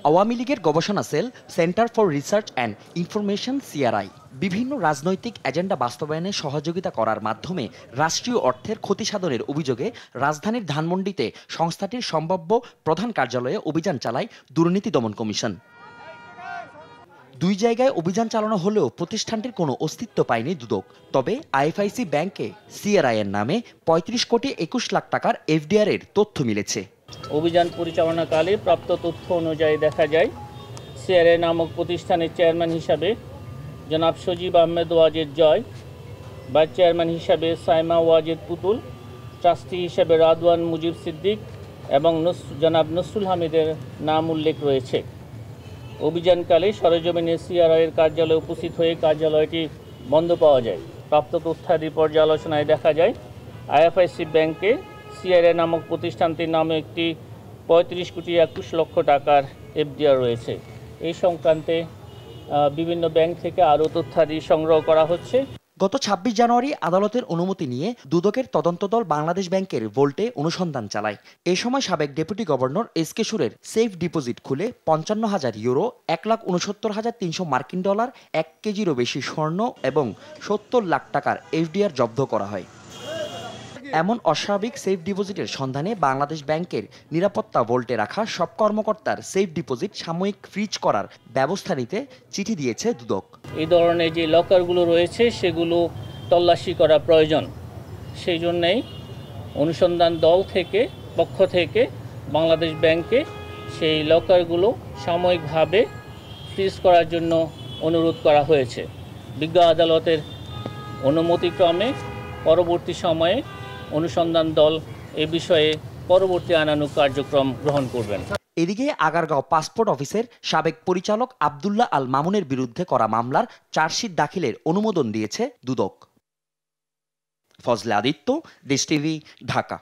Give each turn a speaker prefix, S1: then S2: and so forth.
S1: আওয়ামী লীগের গবেষণা cell center for research and information CRI বিভিন্ন রাজনৈতিক এজেন্ডা বাস্তবায়নে সহযোগিতা করার মাধ্যমে রাষ্ট্রীয় অর্থের ক্ষতি সাধনের অভিযোগে রাজধানীর ধানমন্ডিতে সংস্থাটির সম্ভাব্য প্রধান কার্যালয়ে অভিযান চালায় দুর্নীতি দমন কমিশন। দুই জায়গায় অভিযান চালানো হলেও প্রতিষ্ঠানটির কোনো অস্তিত্ব পায়নি দুদক। তবে আইএফআইসি ব্যাংকে সিআরআই এর নামে ৩৫ কোটি ২১ লাখ টাকার এফডিআর এর তথ্য মিলেছে।
S2: অভিযান পরিচালনাকালে প্রাপ্ত তথ্য অনুযায়ী দেখা যায় সিআরআই নামক প্রতিষ্ঠানের চেয়ারম্যান হিসাবে জনাব সজীব আহমেদ ওয়াজেদ জয়, ভাইস চেয়ারম্যান হিসাবে সাইমা ওয়াজেদ পুতুল, ট্রাস্টি হিসাবে রাদওয়ান মুজিব সিদ্দিক এবং জনাব নসরুল হামিদের নাম উল্লেখ রয়েছে। অভিযানকালে সরেজমিনে সিআরআইয়ের কার্যালয়ে উপস্থিত হয়ে কার্যালয়টি বন্ধ পাওয়া যায়। প্রাপ্ত তথ্যাদি পর্যালোচনায় দেখা যায় আইএফআইসি ব্যাংকে সিআরআই নামক প্রতিষ্ঠানটির নামে একটি ৩৫ কোটি ২১ লক্ষ টাকার এফডিআর রয়েছে। এই সংক্রান্তে বিভিন্ন ব্যাংক থেকে আরও তথ্যাদি সংগ্রহ করা হচ্ছে।
S1: গত ২৬ জানুয়ারি আদালতের অনুমতি নিয়ে দুদকের তদন্ত দল বাংলাদেশ ব্যাংকের ভোল্টে অনুসন্ধান চালায়। এ সময় সাবেক ডেপুটি গভর্নর এস.কে. সুরের সেফ ডিপোজিট খুলে ৫৫,০০০ ইউরো, ১,৬৯,৩০০ মার্কিন ডলার, ১ কেজিরও বেশি স্বর্ণ এবং ৭০ লাখ টাকার এফডিআর জব্দ করা হয়। এমন অস্বাভাবিক সেফ ডিপোজিটের সন্ধানে বাংলাদেশ ব্যাংকের নিরাপত্তা ভোল্টে রাখা সব কর্মকর্তার সেফ ডিপোজিট সাময়িক ফ্রিজ করার ব্যবস্থা নিতে চিঠি দিয়েছে দুদক।
S2: এই ধরনের যে লকারগুলো রয়েছে সেগুলো তল্লাশি করা প্রয়োজন। সেই জন্যেই অনুসন্ধান দল পক্ষ থেকে বাংলাদেশ ব্যাংকে সেই লকারগুলো সাময়িকভাবে ফ্রিজ করার জন্য অনুরোধ করা হয়েছে। বিজ্ঞ আদালতের অনুমতিক্রমে পরবর্তী সময়ে অনুসন্ধান দল এ বিষয়ে পরবর্তী আইনানুগ কার্যক্রম গ্রহণ করবেন।
S1: এদিকে আগারগাঁও পাসপোর্ট অফিসের সাবেক পরিচালক আব্দুল্লাহ আল মামুনের বিরুদ্ধে করা মামলার চার্জশিট দাখিলের অনুমোদন দিয়েছে দুদক। ফজলে আদিত্য, দেশ টিভি, ঢাকা।